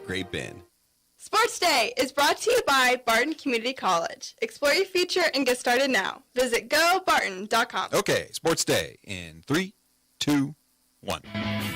Great Ben. Sports Day is brought to you by Barton Community College. Explore your future and get started now. Visit gobarton.com. Okay, Sports Day in 3, 2, 1.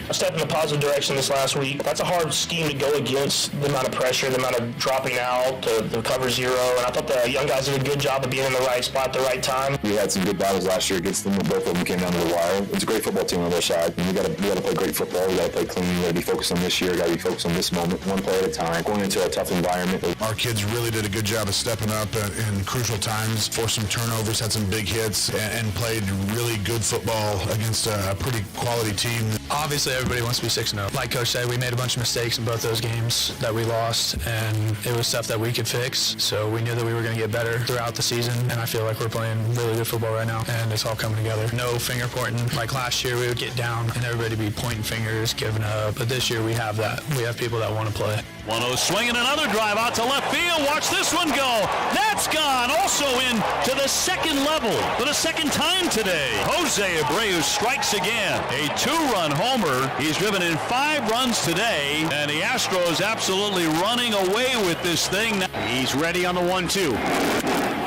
A step in a positive direction this last week. That's a hard scheme to go against, the amount of pressure, the amount of dropping out, the cover zero, and I thought the young guys did a good job of being in the right spot at the right time. We had some good battles last year against them, and both of them came down to the wire. It's a great football team on their side, and we got to play great football. We got to play clean. We got to be focused on this year. We got to be focused on this moment, one play at a time, going into a tough environment. Our kids really did a good job of stepping up in crucial times, forced some turnovers, had some big hits, and played really good football against a pretty quality team. Obviously, everybody wants to be 6-0. Like Coach said, we made a bunch of mistakes in both those games that we lost, and it was stuff that we could fix. So we knew that we were going to get better throughout the season, and I feel like we're playing really good football right now, and it's all coming together. No finger pointing. Like last year, we would get down, and everybody would be pointing fingers, giving up. But this year, we have that. We have people that want to play. 1-0 swinging another drive out to left field. Watch this one go. That's gone. Also in to the second level for the second time today. Jose Abreu strikes again. A 2-run homer. He's driven in 5 runs today, and the Astros absolutely running away with this thing. He's ready on the 1-2.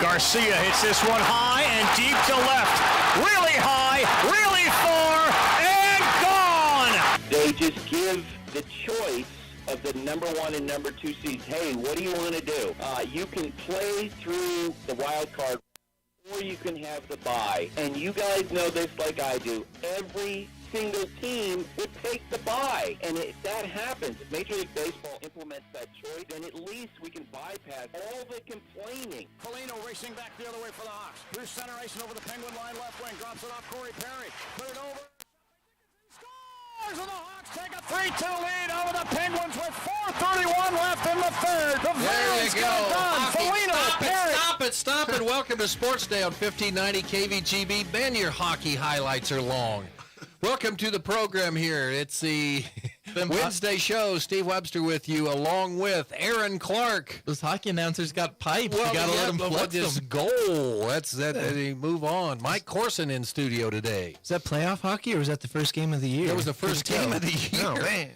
Garcia hits this one high and deep to left. Really high, really far, and gone. They just give the choice of the number 1 and number 2 seeds. Hey, what do you want to do? You can play through the wild card, or you can have the bye. And you guys know this like I do. Every single team would take the bye. And if that happens, if Major League Baseball implements that choice, then at least we can bypass all the complaining. Polino racing back the other way for the Hawks. Through center ice over the Penguin line, left wing. Drops it off Corey Perry. Put it over. Scores! And the Hawks take a 3-2 lead over the Penguins with 4:31 left in the third. The There you go. Polino, Perry. Stop it. Welcome to Sports Day on 1590 KVGB. Ben, your hockey highlights are long. Welcome to the program here. It's the Wednesday show. Steve Webster with you, along with Aaron Clark. Those hockey announcers got pipes. Well, you got to let them flex just them. goal. That's that. They move on. Mike Corson in studio today. Is that playoff hockey, or was that the first game of the year? That was the first game of the year. Oh, man.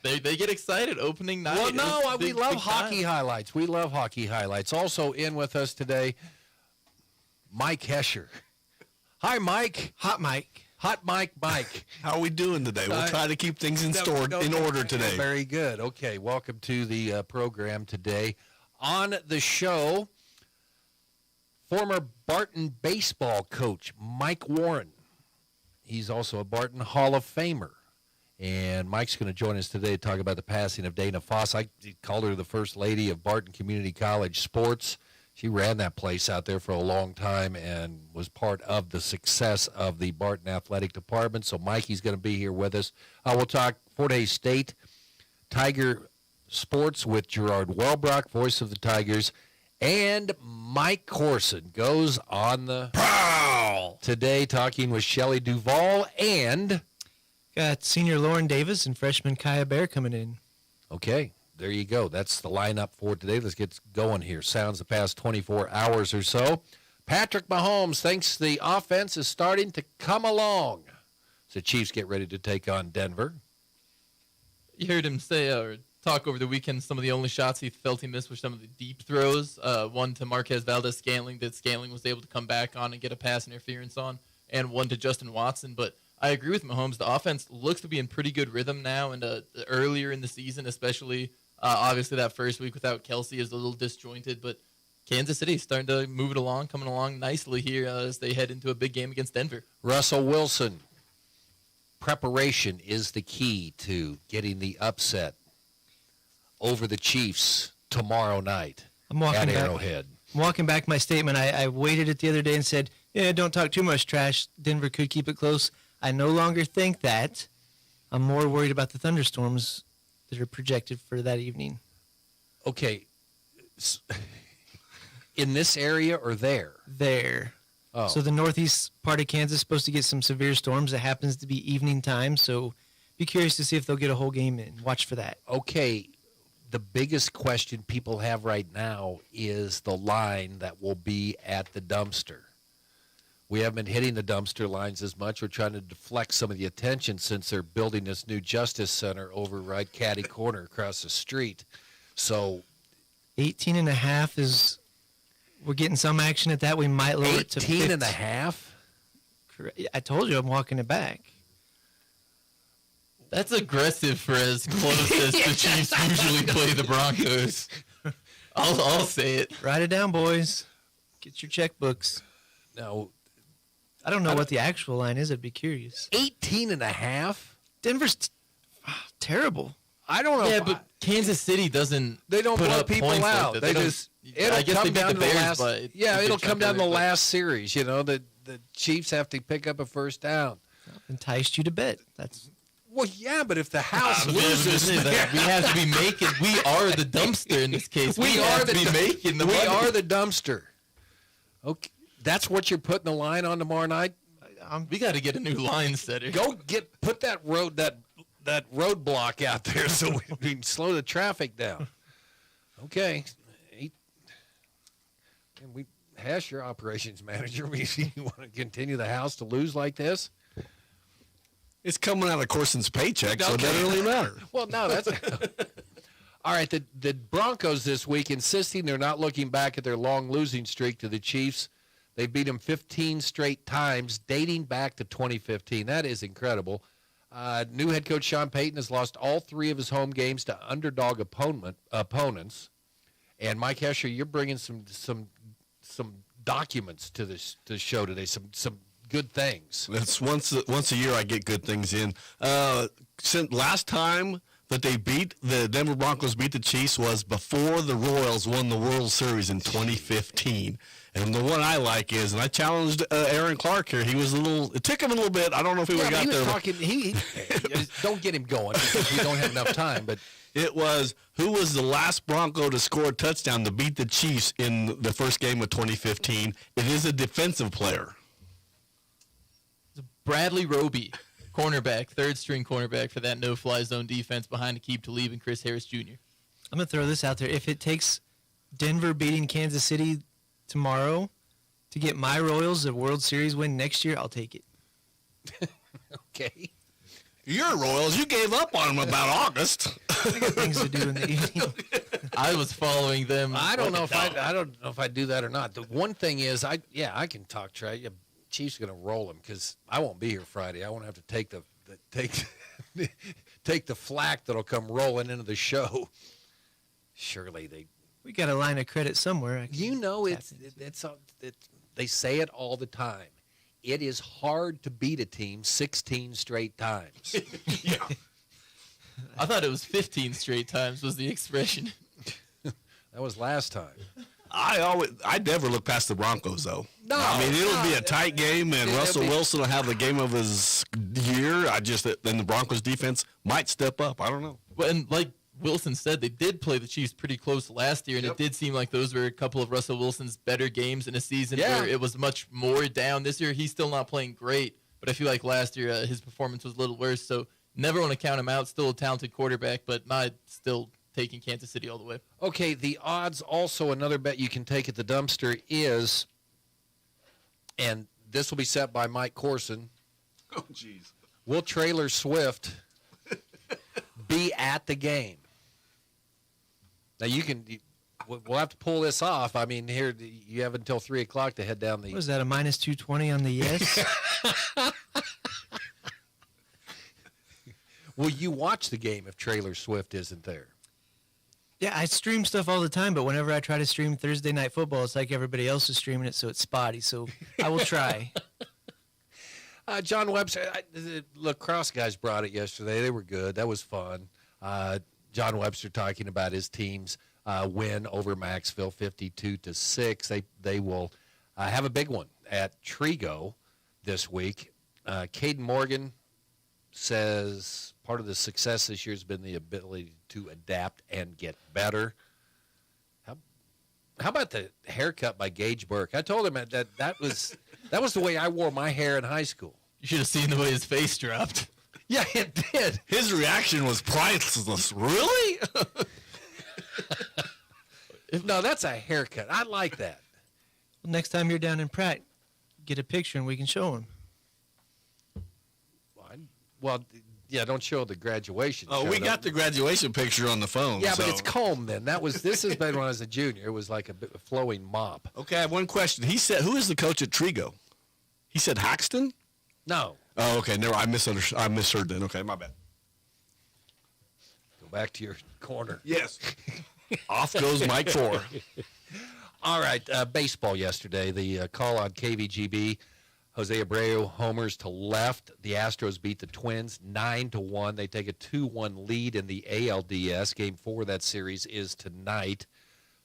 They get excited opening night. Well, no, we love hockey highlights. We love hockey highlights. Also in with us today, Mike Hesher. Hi, Mike. Hot Mike. Mike. How are we doing today? We'll try to keep things in order today. Very good. Okay, welcome to the program today. On the show, former Barton baseball coach Mike Warren. He's also a Barton Hall of Famer. And Mike's going to join us today to talk about the passing of Dana Foss. I called her the first lady of Barton Community College sports. She ran that place out there for a long time and was part of the success of the Barton Athletic Department. So Mikey's going to be here with us. We'll talk Fort Hays State Tiger Sports with Gerard Welbrock, voice of the Tigers. And Mike Corson goes on the prowl today, talking with Shelley Duvall and... Got senior Lauren Davis and freshman Kaya Bear coming in. Okay, there you go. That's the lineup for today. Let's get going here. Sounds the past 24 hours or so. Patrick Mahomes thinks the offense is starting to come along. So Chiefs get ready to take on Denver. You heard him say or talk over the weekend some of the only shots he felt he missed were some of the deep throws. One to Marquez Valdez-Scantling that Scantling was able to come back on and get a pass interference on, and one to Justin Watson. But I agree with Mahomes. The offense looks to be in pretty good rhythm now, and earlier in the season, especially obviously that first week without Kelsey is a little disjointed, but Kansas City is starting to move it along, coming along nicely here as they head into a big game against Denver. Russell Wilson, preparation is the key to getting the upset over the Chiefs tomorrow night at Arrowhead. I'm walking back my statement. I waited it the other day and said, yeah, don't talk too much trash. Denver could keep it close. I no longer think that. I'm more worried about the thunderstorms that are projected for that evening. Okay. In this area or there? There. Oh. So the northeast part of Kansas is supposed to get some severe storms. It happens to be evening time, so be curious to see if they'll get a whole game in. Watch for that. Okay. The biggest question people have right now is the line that will be at the dumpster. We haven't been hitting the dumpster lines as much. We're trying to deflect some of the attention since they're building this new Justice Center over right caddy corner across the street. So 18.5 is, we're getting some action at that. We might lower it to 18.5? I told you I'm walking it back. That's aggressive for as close as the Chiefs usually play the Broncos. I'll say it. Write it down, boys. Get your checkbooks. No. I don't know what the actual line is. I'd be curious. 18.5? Denver's terrible. I don't know. Yeah, but Kansas City doesn't. They don't put blow up people points out. Like They don't- just. I It'll guess come they beat down the to the Bears last. by a Yeah, good it'll chunk come down of to the it, but- last series. You know, the Chiefs have to pick up a first down. Enticed you to bet. That's. Well, yeah, but if the house We loses, have to be making. We are the dumpster in this case. We are have the to be making the we money. are the dumpster. Okay, that's what you're putting the line on tomorrow night. We got to get a new line setter. Go put that roadblock out there so we can slow the traffic down. Okay, and we Hash, your operations manager. You want to continue the house to lose like this? It's coming out of Corson's paycheck, so it doesn't really matter. Well, no, that's all right. The Broncos this week insisting they're not looking back at their long losing streak to the Chiefs. They beat them 15 straight times, dating back to 2015. That is incredible. New head coach Sean Payton has lost all 3 of his home games to underdog opponents. And Mike Hesher, you're bringing some documents to the show today. Some good things. It's once a year I get good things in. Since last time that the Denver Broncos beat the Chiefs was before the Royals won the World Series in 2015. And the one I like is, and I challenged Aaron Clark here. He was it took him a little bit. I don't know if he would have got there. He don't get him going because we don't have enough time. But it was, who was the last Bronco to score a touchdown to beat the Chiefs in the first game of 2015? It is a defensive player. Bradley Roby, cornerback, third-string cornerback for that no-fly zone defense behind Aqib Talib and Chris Harris Jr. I'm going to throw this out there. If it takes Denver beating Kansas City tomorrow to get my Royals a World Series win next year, I'll take it. Okay. Your Royals, you gave up on them about August. I got things to do in the evening. I was following them. I don't know if I do that or not. The one thing is, I can talk trash. Yeah, Chiefs are going to roll them because I won't be here Friday. I won't have to take take the flack that'll come rolling into the show. Surely we got a line of credit somewhere. They say it all the time. It is hard to beat a team 16 straight times. Yeah. I thought it was 15 straight times was the expression. That was last time. I never look past the Broncos, though. No, I mean, it'll be a tight game, and Russell Wilson will have the game of his year. Then the Broncos defense might step up. I don't know. Well, and like Wilson said, they did play the Chiefs pretty close last year, and it did seem like those were a couple of Russell Wilson's better games in a season where it was much more down. This year, he's still not playing great, but I feel like last year his performance was a little worse, so never want to count him out. Still a talented quarterback, but not still taking Kansas City all the way. Okay, the odds also, another bet you can take at the dumpster is, and this will be set by Mike Corson. Oh, jeez. Will Taylor Swift be at the game? Now, we'll have to pull this off. I mean, here, you have until 3 o'clock to head down the... Was that a minus 220 on the yes? Will you watch the game if Taylor Swift isn't there? Yeah, I stream stuff all the time, but whenever I try to stream Thursday Night Football, it's like everybody else is streaming it, so it's spotty. So I will try. John Webster, the lacrosse guys brought it yesterday. They were good. That was fun. John Webster talking about his team's win over Maxville, 52-6. They will have a big one at Trigo this week. Caden Morgan says part of the success this year has been the ability to adapt and get better. How about the haircut by Gage Burke? I told him that was the way I wore my hair in high school. You should have seen the way his face dropped. Yeah, it did. His reaction was priceless. Really? No, that's a haircut. I like that. Well, next time you're down in Pratt, get a picture and we can show him. Well, yeah, don't show the graduation. Oh, we got the graduation picture on the phone. Yeah, so. but it's comb then. This has been when I was a junior. It was like a flowing mop. Okay, I have one question. He said, who is the coach at Trigo? He said Haxton? No. Oh, okay. No, I misunderstood. I misheard then. Okay, my bad. Go back to your corner. Yes. Off goes Mike 4. All right, baseball yesterday. The call on KVGB. Jose Abreu homers to left. The Astros beat the Twins 9-1. They take a 2-1 lead in the ALDS. Game 4 of that series is tonight.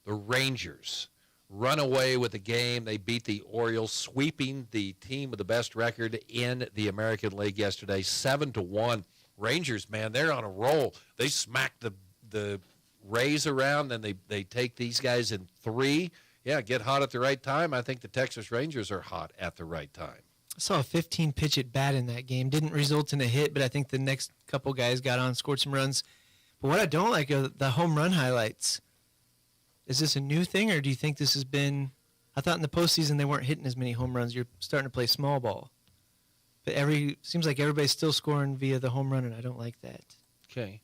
The Rangers run away with the game. They beat the Orioles, sweeping the team with the best record in the American League yesterday, 7-1. Rangers, man, they're on a roll. They smacked the Rays around, then they take these guys in 3. Yeah, get hot at the right time. I think the Texas Rangers are hot at the right time. I saw a 15-pitch at bat in that game. Didn't result in a hit, but I think the next couple guys got on, scored some runs. But what I don't like are the home run highlights. Is this a new thing, or do you think this has been – I thought in the postseason they weren't hitting as many home runs. You're starting to play small ball. But seems like everybody's still scoring via the home run, and I don't like that. Okay.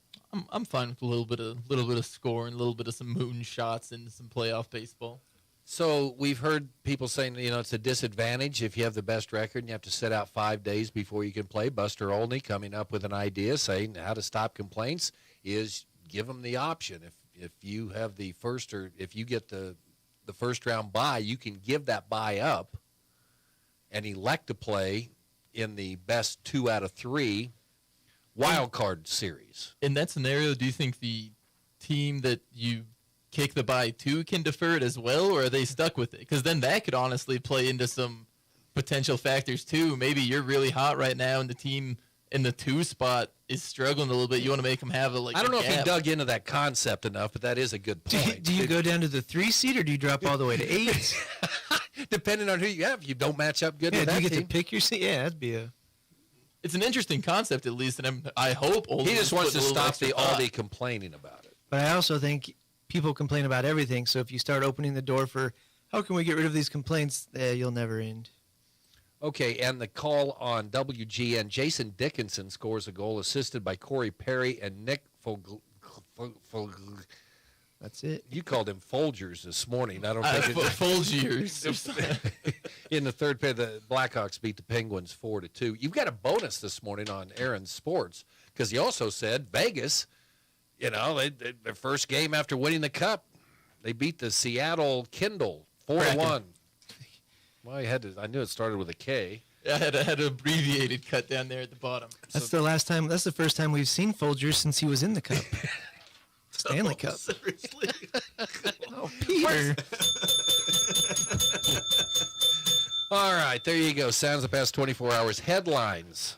I'm fine with a little bit of scoring, a little bit of some moon shots and some playoff baseball. So we've heard people saying, it's a disadvantage if you have the best record and you have to sit out 5 days before you can play. Buster Olney coming up with an idea saying how to stop complaints is give them the option. If you have the first or if you get the first round bye, you can give that bye up and elect to play in the best 2 out of 3 wild card series. In that scenario, do you think the team that you kick the bye to can defer it as well, or are they stuck with it? Because then that could honestly play into some potential factors too. Maybe you're really hot right now and the team in the 2 spot is struggling a little bit. You want to make them have a I don't know if he dug into that concept enough, but that is a good point. Do you go down to the 3 seed, or do you drop all the way to 8? Depending on who you have, you don't match up good with do that you get team. to pick your seed? Yeah, that'd be a... It's an interesting concept, at least, and I hope He just wants to stop all the complaining about it. But I also think people complain about everything, so if you start opening the door for how can we get rid of these complaints, you'll never end. Okay, and the call on WGN, Jason Dickinson scores a goal assisted by Corey Perry and Nick That's it. You called him Folgers this morning. I don't think Folgers. In the third period, the Blackhawks beat the Penguins 4-2. You've got a bonus this morning on Aaron Sports because he also said Vegas, their first game after winning the Cup, they beat the Seattle Kindle 4-1. Well, I knew it started with a K. I had an abbreviated cut down there at the bottom. That's the first time we've seen Folgers since he was in the Cup. Stanley Cup. Seriously? Oh, Peter. All right, there you go. Sounds the past 24 hours. Headlines.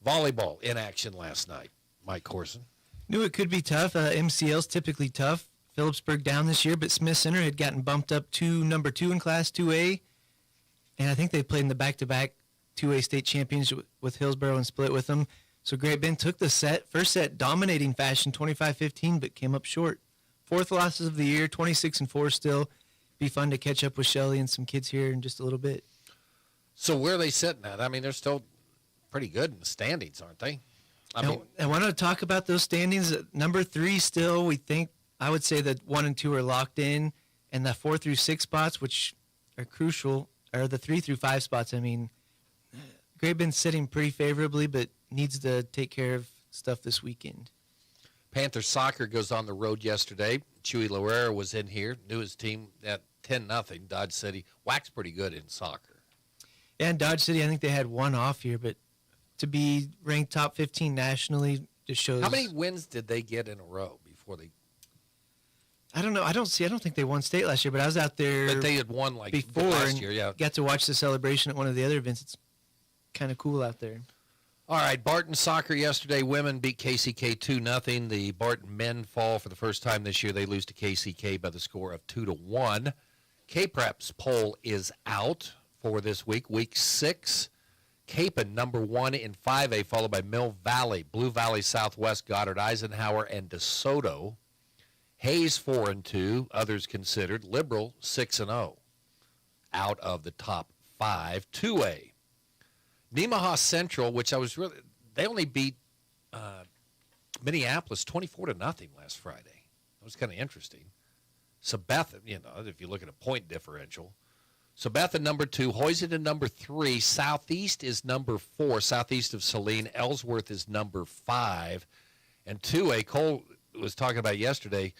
Volleyball in action last night. Mike Corson. Knew it could be tough. MCL's typically tough. Phillipsburg down this year, but Smith Center had gotten bumped up to number 2 in Class 2A. And I think they played in the back-to-back 2A state championship with Hillsborough and split with them. So Great Bend took the first set, dominating fashion, 25-15, but came up short. 4th losses of the year, 26-4 still. Be fun to catch up with Shelley and some kids here in just a little bit. So where are they sitting at? I mean, they're still pretty good in the standings, aren't they? I want to talk about those standings. Number 3 still, we think, I would say that 1 and 2 are locked in, and the 4 through 6 spots, which are crucial, are the 3 through 5 spots. I mean, Great Bend's sitting pretty favorably, but needs to take care of stuff this weekend. Panther soccer goes on the road yesterday. Chewy Loera was in here, knew his team at 10-0. Dodge City waxed pretty good in soccer. Yeah, and Dodge City, I think they had 1 off here, but to be ranked top 15 nationally just shows. How many wins did they get in a row before they? I don't know. I don't think they won state last year, but I was out there. But they had won before last year, yeah. Got to watch the celebration at one of the other events. It's kind of cool out there. All right, Barton soccer yesterday. Women beat KCK 2-0. The Barton men fall for the first time this year. They lose to KCK by the score of 2-1. K-Prep's poll is out for this week. Week 6, Capon number 1 in 5A, followed by Mill Valley, Blue Valley Southwest, Goddard, Eisenhower, and DeSoto. Hayes 4-2, others considered. Liberal 6-0, out of the top 5. 2A. Nemaha Central, which they only beat Minneapolis 24-0 last Friday. That was kind of interesting. Sabetha, if you look at a point differential. Sabetha number 2, Hoyzden number 3, Southeast is number 4, southeast of Saline. Ellsworth is number 5. And 2A, Cole was talking about yesterday,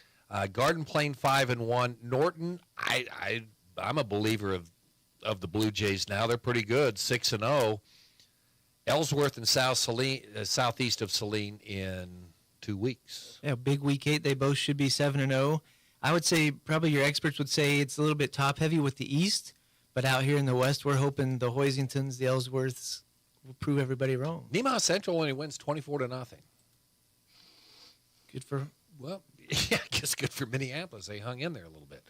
Garden Plain 5-1. Norton, I'm a believer of the Blue Jays now. They're pretty good, 6-0. Ellsworth and southeast of Saline in 2 weeks. Yeah, big week 8. They both should be 7-0. I would say probably your experts would say it's a little bit top heavy with the East, but out here in the West, we're hoping the Hoyzingtons, the Ellsworths will prove everybody wrong. Nemaha Central only wins 24-0. Good for I guess good for Minneapolis. They hung in there a little bit.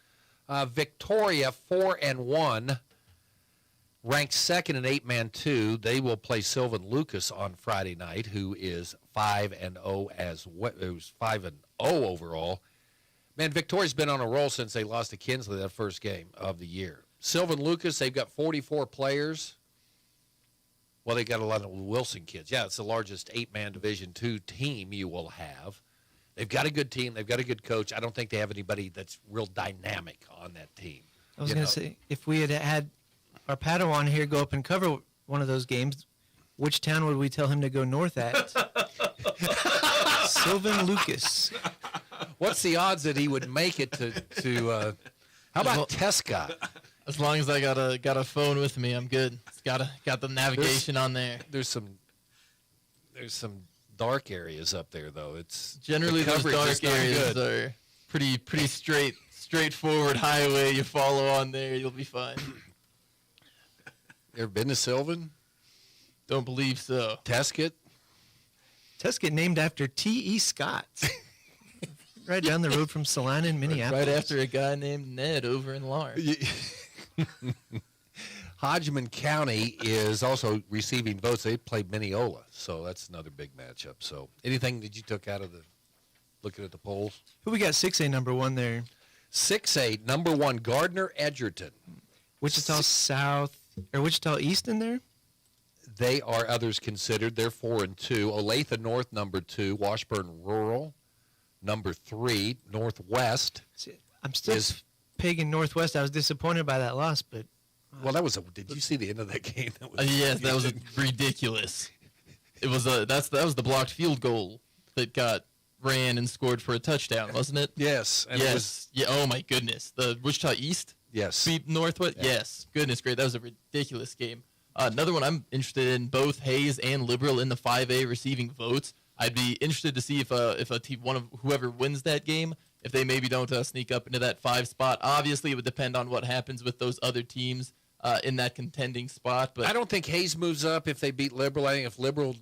Victoria 4-1, ranked second in 8-man 2. They will play Sylvan Lucas on Friday night, who is 5-0 as well. Who's 5-0 overall. Man, Victoria's been on a roll since they lost to Kinsley that first game of the year. Sylvan Lucas, they've got 44 players. Well, they got a lot of Wilson kids. Yeah, it's the largest 8-man Division II team you will have. They've got a good team. They've got a good coach. I don't think they have anybody that's real dynamic on that team. I was going to say, if we had our Padawan here go up and cover one of those games, which town would we tell him to go north at? Sylvan Lucas. What's the odds that he would make it to how about Tescott? As long as I got a phone with me, I'm good. It's got the navigation on there. There's some dark areas up there though. It's generally those dark areas are pretty straightforward highway. You follow on there, you'll be fine. You ever been to Sylvan? Don't believe so. Tescott named after T.E. Scott. Right down the road from Salina in Minneapolis. Right after a guy named Ned over in Lawrence. Hodgman County is also receiving votes. They played Mineola, so that's another big matchup. So anything that you took out of looking at the polls? Who we got 6A number 1 there? 6A number 1, Gardner Edgerton. Wichita South or Wichita East in there? They are others considered. They're 4-2. Olathe North number 2, Washburn Rural number 3, Northwest. See, I'm still pegging Northwest. I was disappointed by that loss, but well, did you see the end of that game? Yes, that was ridiculous. It was that was the blocked field goal that got ran and scored for a touchdown, wasn't it? Yes. And yes. Oh my goodness. The Wichita East. Yes. Beat Northwest. Yeah. Yes. Goodness great. That was a ridiculous game. Another one I'm interested in. Both Hayes and Liberal in the 5A receiving votes. I'd be interested to see if a team, one of whoever wins that game, if they maybe don't sneak up into that 5 spot. Obviously, it would depend on what happens with those other teams in that contending spot. But I don't think Hayes moves up if they beat Liberal. I think if Liberal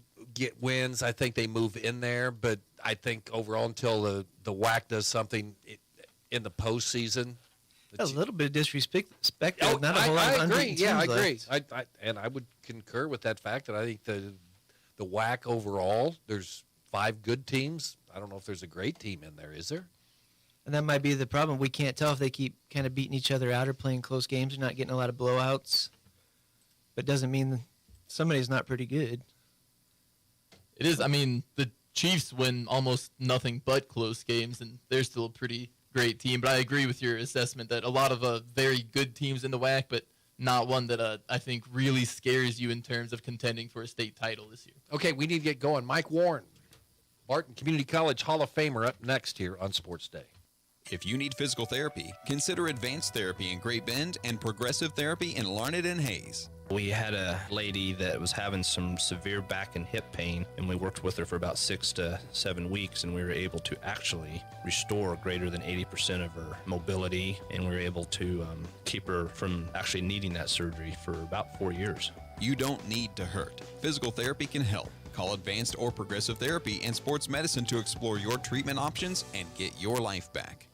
wins, I think they move in there. But I think overall, until the WAC does something in the postseason, a little bit of disrespect. Not a whole lot of unbeaten teams I agree. And I would concur with that fact that I think the WAC overall, there's 5 good teams. I don't know if there's a great team in there. Is there? And that might be the problem. We can't tell if they keep kind of beating each other out or playing close games or not getting a lot of blowouts. But doesn't mean somebody's not pretty good. It is. I mean, the Chiefs win almost nothing but close games, and they're still a pretty great team. But I agree with your assessment that a lot of very good teams in the WAC, but not one that I think really scares you in terms of contending for a state title this year. Okay, we need to get going. Mike Warren, Barton Community College Hall of Famer, up next here on Sports Day. If you need physical therapy, consider Advanced Therapy in Great Bend and Progressive Therapy in Larned and Hayes. We had a lady that was having some severe back and hip pain, and we worked with her for about 6 to 7 weeks, and we were able to actually restore greater than 80% of her mobility, and we were able to keep her from actually needing that surgery for about 4 years. You don't need to hurt. Physical therapy can help. Call Advanced or Progressive Therapy and Sports Medicine to explore your treatment options and get your life back.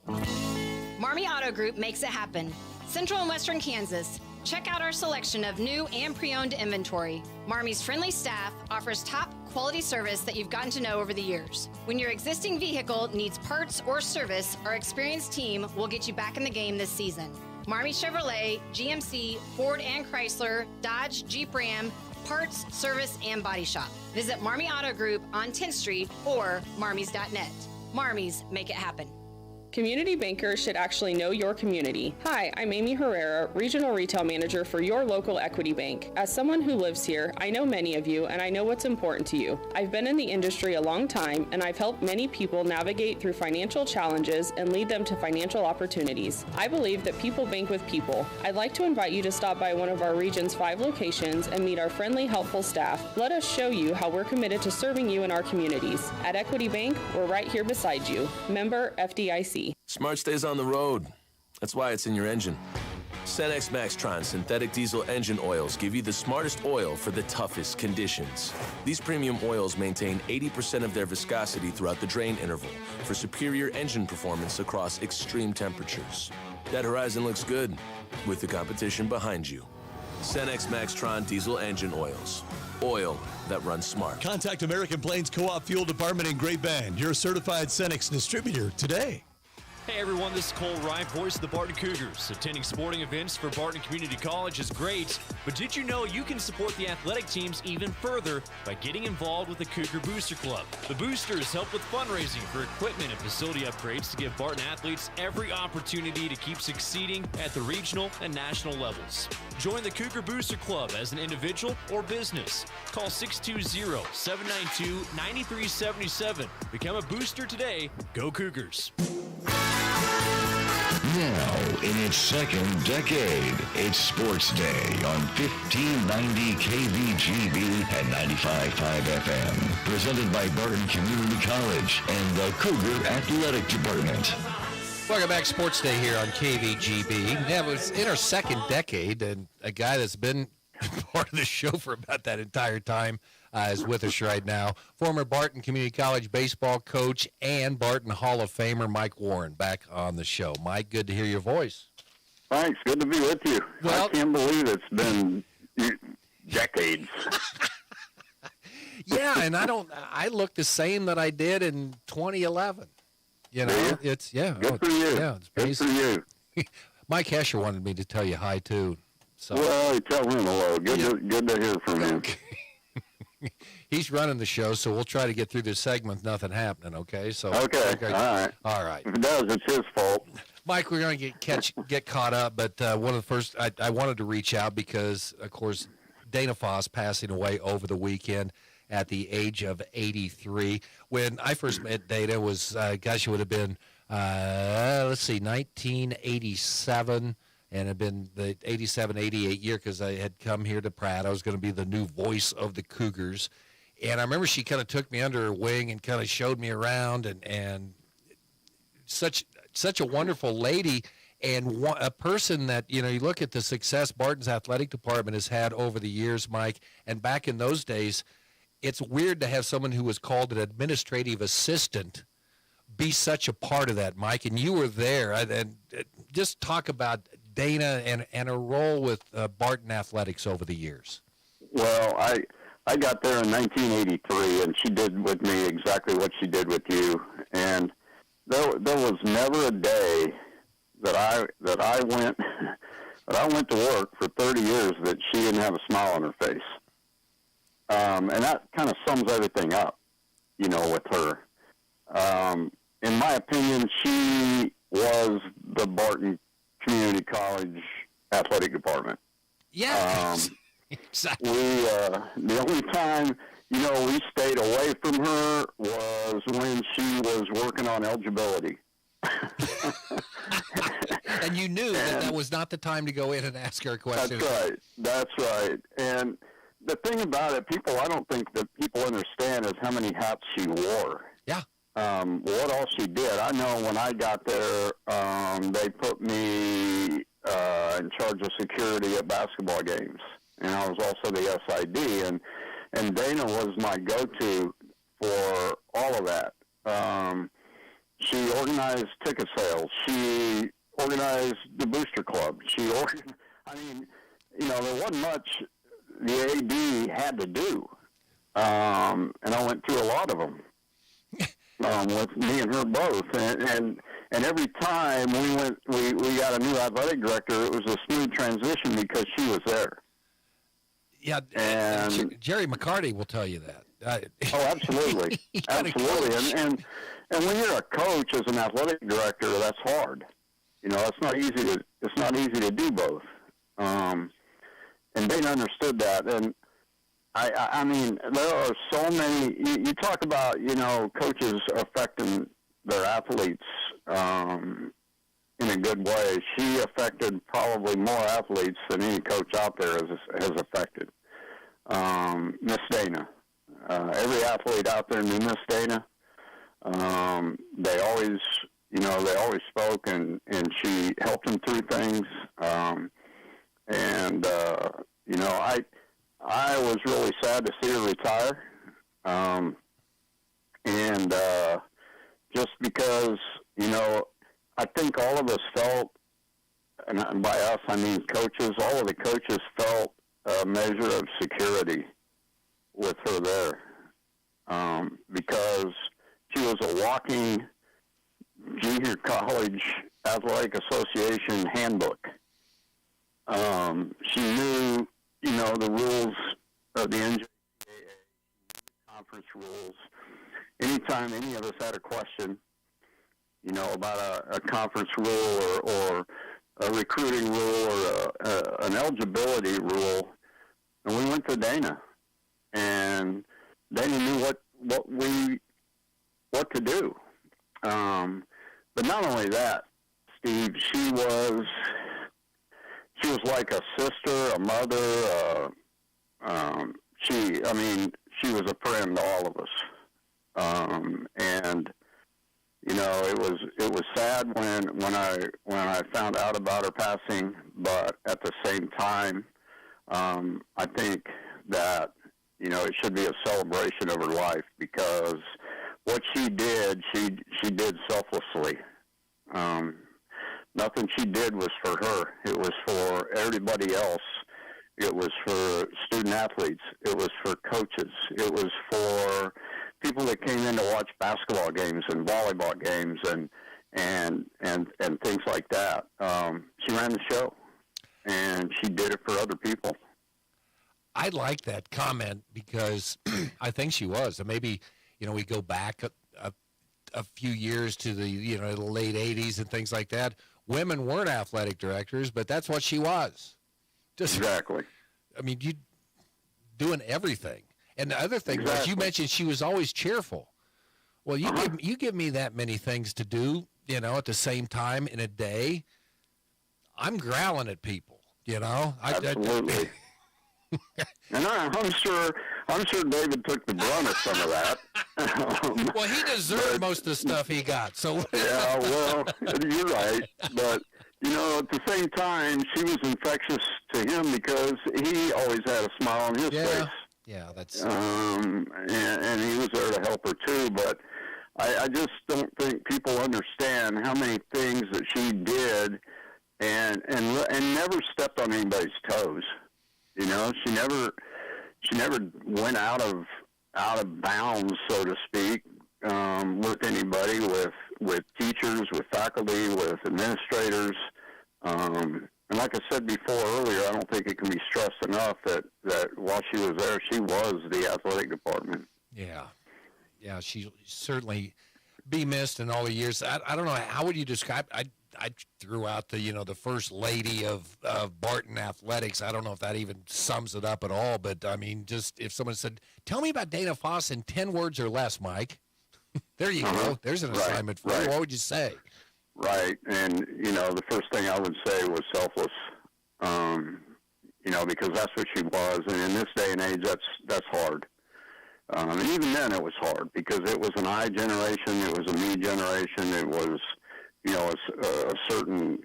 Marmy Auto Group makes it happen. Central and Western Kansas. Check out our selection of new and pre-owned inventory. Marmy's friendly staff offers top quality service that you've gotten to know over the years. When your existing vehicle needs parts or service, our experienced team will get you back in the game this season. Marmy Chevrolet, GMC, Ford and Chrysler, Dodge, Jeep Ram, parts, service, and body shop. Visit Marmy Auto Group on 10th Street or marmys.net. Marmys, make it happen. Community bankers should actually know your community. Hi, I'm Amy Herrera, Regional Retail Manager for your local Equity Bank. As someone who lives here, I know many of you and I know what's important to you. I've been in the industry a long time and I've helped many people navigate through financial challenges and lead them to financial opportunities. I believe that people bank with people. I'd like to invite you to stop by one of our region's 5 locations and meet our friendly, helpful staff. Let us show you how we're committed to serving you in our communities. At Equity Bank, we're right here beside you. Member FDIC. Smart stays on the road. That's why it's in your engine. Cenex Maxtron synthetic diesel engine oils give you the smartest oil for the toughest conditions. These premium oils maintain 80% of their viscosity throughout the drain interval for superior engine performance across extreme temperatures. That horizon looks good with the competition behind you. Cenex Maxtron diesel engine oils. Oil that runs smart. Contact American Plains Co-op Fuel Department in Great Bend, your certified Cenex distributor today. Hey everyone, this is Cole Ryan, voice of the Barton Cougars. Attending sporting events for Barton Community College is great, but did you know you can support the athletic teams even further by getting involved with the Cougar Booster Club? The Boosters help with fundraising for equipment and facility upgrades to give Barton athletes every opportunity to keep succeeding at the regional and national levels. Join the Cougar Booster Club as an individual or business. Call 620-792-9377. Become a booster today. Go Cougars. Now, in its second decade, it's Sports Day on 1590 KVGB and 95.5 FM. Presented by Barton Community College and the Cougar Athletic Department. Welcome back, Sports Day here on KVGB. Yeah, it was in our second decade, and a guy that's been part of the show for about that entire time is with us right now. Former Barton Community College baseball coach and Barton Hall of Famer Mike Warren back on the show. Mike, good to hear your voice. Thanks. Good to be with you. Well, I can't believe it's been decades. Yeah, and I look the same that I did in 2011. You know, it's, yeah. Good for you. Yeah, it's good for you. Mike Hesher wanted me to tell you hi, too. So. Well, tell him hello. Good to hear from him. He's running the show, so we'll try to get through this segment with nothing happening, okay? So okay. All right. If it does, it's his fault. Mike, we're going to get caught up, but one of the first, I wanted to reach out because, of course, Dana Foss passing away over the weekend at the age of 83. When I first met Dana was, gosh, it would have been, 1987. And it had been the 87, 88 year because I had come here to Pratt. I was going to be the new voice of the Cougars. And I remember she kind of took me under her wing and kind of showed me around and such a wonderful lady and a person that, you know, you look at the success Barton's athletic department has had over the years, Mike, and back in those days, it's weird to have someone who was called an administrative assistant be such a part of that, Mike. And you were there. And just talk about Dana and her role with Barton Athletics over the years. Well, I got there in 1983, and she did with me exactly what she did with you. And there was never a day that I went to work for 30 years that she didn't have a smile on her face. And that kind of sums everything up, you know, with her. In my opinion, she was the Barton Community College athletic department. Yeah, exactly. The only time, you know, we stayed away from her was when she was working on eligibility. And you knew that was not the time to go in and ask her a question. That's right. And the thing about it, I don't think that people understand is how many hats she wore. Yeah. What all she did. I know when I got there, they put me in charge of security at basketball games, and I was also the SID, and Dana was my go-to for all of that. She organized ticket sales. She organized the booster club. I mean, you know, there wasn't much the AD had to do, and I went through a lot of them. With me and her both, and And every time we got a new athletic director, it was a smooth transition because she was there. Yeah, and Jerry McCarty will tell you that. Oh, absolutely, absolutely. And when you're a coach as an athletic director, that's hard. You know, it's not easy to do both. And Dana understood that. And I mean, there are so many. You talk about, you know, coaches affecting their athletes in a good way. She affected probably more athletes than any coach out there has affected. Miss Dana. Every athlete out there knew Miss Dana. They always spoke, and she helped them through things. You know, I was really sad to see her retire. Just because, you know, I think all of us felt, and by us I mean coaches, all of the coaches felt a measure of security with her there. Because she was a walking junior college athletic association handbook. She knew, you know, the rules of the NJCAA, conference rules. Anytime any of us had a question, you know, about a conference rule or a recruiting rule or an eligibility rule, and we went to Dana, and Dana knew what to do. But not only that, Steve, she was like a sister, a mother. She was a friend to all of us. And you know, it was sad when I found out about her passing, but at the same time, I think that, you know, it should be a celebration of her life, because what she did selflessly. Nothing she did was for her. It was for everybody else. It was for student athletes. It was for coaches. It was for people that came in to watch basketball games and volleyball games and things like that. She ran the show, and she did it for other people. I like that comment because I think she was. And maybe, you know, we go back a few years to the, you know, the late 80s and things like that. Women weren't athletic directors, but that's what she was. Exactly. I mean, you doing everything. And the other thing was, you mentioned she was always cheerful. Well, you give me that many things to do, you know, at the same time in a day, I'm growling at people, you know. Absolutely. And I'm sure David took the brunt of some of that. Well, he deserved most of the stuff he got. So yeah, well, you're right. But, you know, at the same time, she was infectious to him because he always had a smile on his face. Yeah, that's... and he was there to help her, too. But I just don't think people understand how many things that she did and never stepped on anybody's toes. You know, she never went out of bounds, so to speak, with anybody, with teachers, with faculty, with administrators. And like I said before earlier, I don't think it can be stressed enough that while she was there, she was the athletic department. Yeah. Yeah, she certainly be missed in all the years. I don't know, how would you describe, I threw out the, you know, the first lady of Barton Athletics. I don't know if that even sums it up at all, but I mean, just if someone said, tell me about Dana Foss in 10 words or less, Mike. There you go. There's an assignment for you. What would you say? Right. And, you know, the first thing I would say was selfless, you know, because that's what she was. And in this day and age, that's hard. And even then it was hard because it was an I generation. It was a me generation. It was, you know, a certain,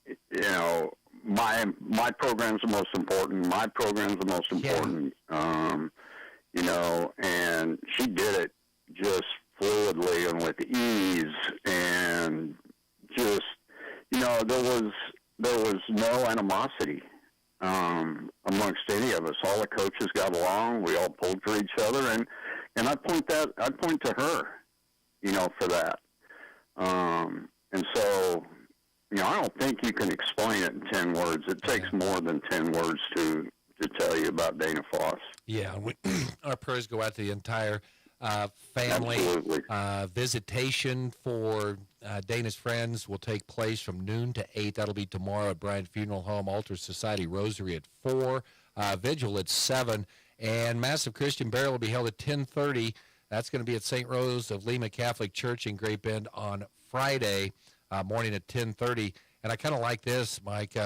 you know, my programs are most important. My programs are most important. You know, and she did it just fluidly and with ease, and just, you know, there was no animosity amongst any of us. All the coaches got along. We all pulled for each other, and I point to her, you know, for that. And so, I don't think you can explain it in 10 words. It takes more than 10 words to tell you about Dana Foss. Yeah, our prayers go out to the entire family. Visitation for Dana's friends will take place from noon to 8. That'll be tomorrow at Bryan Funeral Home, Altar Society Rosary at 4, Vigil at 7, and Massive Christian Burial will be held at 10:30. That's going to be at St. Rose of Lima Catholic Church in Great Bend on Friday morning at 10:30. And I kind of like this, Mike.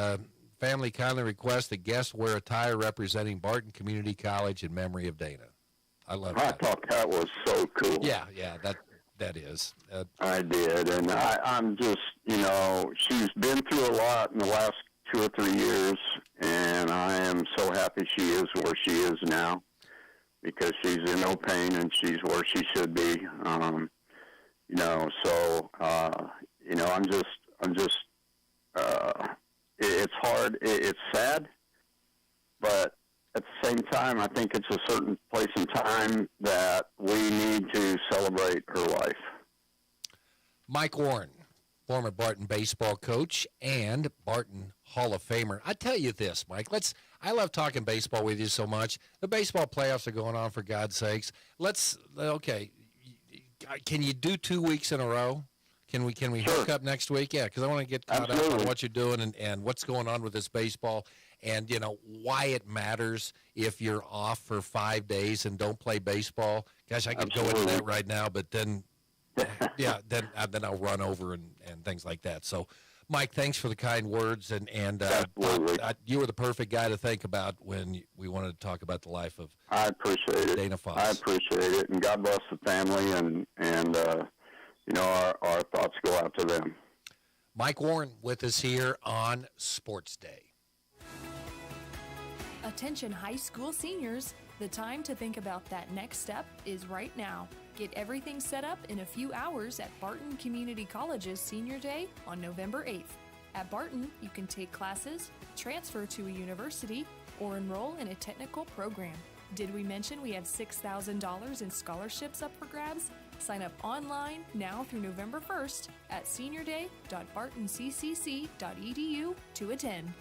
Family kindly requests that guests wear attire representing Barton Community College in memory of Dana. I love that. I thought that was so cool. Yeah, that is. I did, and I'm just, she's been through a lot in the last 2 or 3 years, and I am so happy she is where she is now, because she's in no pain and she's where she should be. It's hard. It's sad, but at the same time, I think it's a certain place and time that we need to celebrate her life. Mike Warren, former Barton baseball coach and Barton Hall of Famer. I tell you this, Mike, I love talking baseball with you so much. The baseball playoffs are going on, for God's sakes. Can you do 2 weeks in a row? Can we hook up next week? Yeah, because I want to get caught up on what you're doing and what's going on with this baseball, and why it matters if you're off for 5 days and don't play baseball. Gosh, I could go into that right now, but then then I'll run over and things like that. So, Mike, thanks for the kind words, and you were the perfect guy to think about when we wanted to talk about the life of I appreciate it. Dana Foss. I appreciate it, and God bless the family, and our thoughts go out to them. Mike Warren with us here on Sports Day. Attention high school seniors, the time to think about that next step is right now. Get everything set up in a few hours at Barton Community College's Senior Day on November 8th. At Barton, you can take classes, transfer to a university, or enroll in a technical program. Did we mention we have $6,000 in scholarships up for grabs? Sign up online now through November 1st at seniorday.bartoncccc.edu to attend.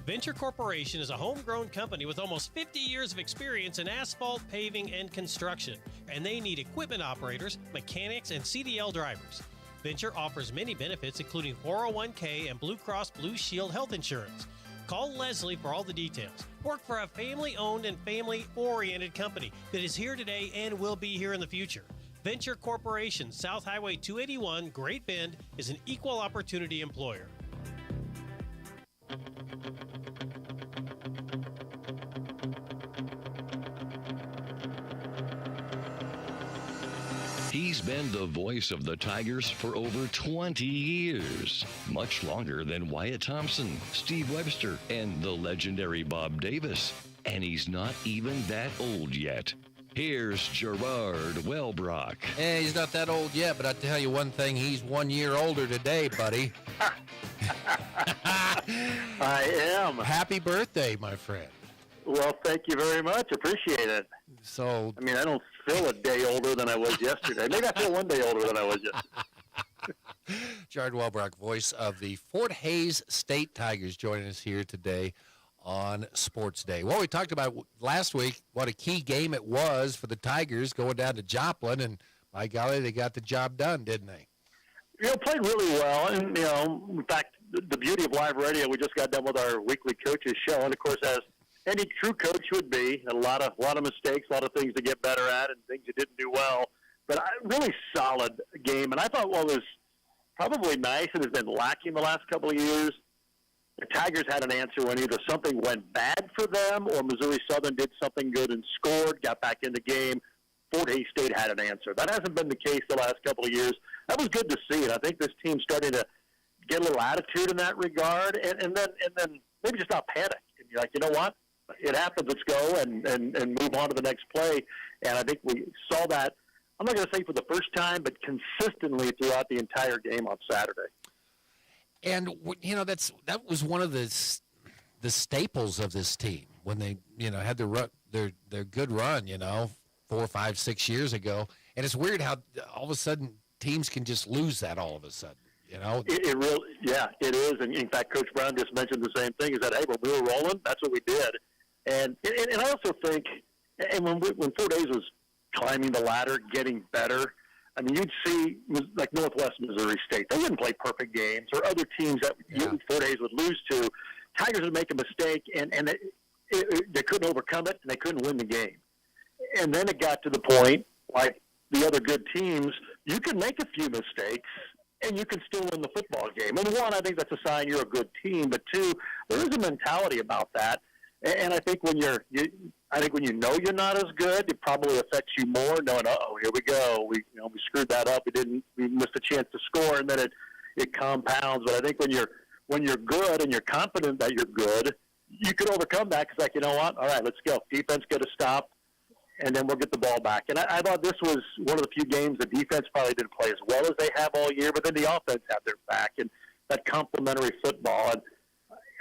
Venture Corporation is a homegrown company with almost 50 years of experience in asphalt, paving, and construction, and they need equipment operators, mechanics, and CDL drivers. Venture offers many benefits, including 401k and Blue Cross Blue Shield health insurance. Call Leslie for all the details. Work for a family-owned and family-oriented company that is here today and will be here in the future. Venture Corporation, South Highway 281, Great Bend, is an equal opportunity employer. He's been the voice of the Tigers for over 20 years, much longer than Wyatt Thompson, Steve Webster, and the legendary Bob Davis. And he's not even that old yet. Here's Gerard Wellbrock. Yeah, he's not that old yet, but I tell you one thing, he's 1 year older today, buddy. I am. Happy birthday, my friend. Well, thank you very much. Appreciate it. So, I mean, I don't feel a day older than I was yesterday. Maybe I feel 1 day older than I was yesterday. Gerard Wellbrock, voice of the Fort Hays State Tigers, joining us here today on Sports Day. Well, we talked about last week what a key game it was for the Tigers going down to Joplin, and by golly, they got the job done, didn't they? Played really well, and, in fact, the beauty of live radio, we just got done with our weekly coaches show, and, of course, as any true coach would be, a lot of mistakes, a lot of things to get better at, and things you didn't do well. But a really solid game, and I thought what was probably nice and has been lacking the last couple of years, the Tigers had an answer when either something went bad for them or Missouri Southern did something good and scored, got back in the game. Fort Hays State had an answer. That hasn't been the case the last couple of years. That was good to see, and I think this team's starting to get a little attitude in that regard, and then maybe just not panic. And you're like, you know what? It happens. Let's go and move on to the next play. And I think we saw that, I'm not going to say for the first time, but consistently throughout the entire game on Saturday. And, that was one of the staples of this team when they, had their good run, 4, 5, 6 years ago. And it's weird how all of a sudden teams can just lose that all of a sudden. You know, it really, yeah, it is. And in fact, Coach Brown just mentioned the same thing. Is that, hey, when we were rolling, that's what we did. And I also think, and when 4 days was climbing the ladder, getting better, I mean, you'd see like Northwest Missouri State. They wouldn't play perfect games, or other teams that 4 days would lose to. Tigers would make a mistake, and they couldn't overcome it, and they couldn't win the game. And then it got to the point, like the other good teams, you can make a few mistakes, and you can still win the football game. And one, I think that's a sign you're a good team. But two, there is a mentality about that. And I think when when you know you're not as good, it probably affects you more. Knowing, here we go, we screwed that up. We missed a chance to score, and then it compounds. But I think when you're good and you're confident that you're good, you can overcome that. Because you know what? All right, let's go. Defense get a stop, and then we'll get the ball back. And I thought this was one of the few games the defense probably didn't play as well as they have all year, but then the offense had their back, and that complementary football. And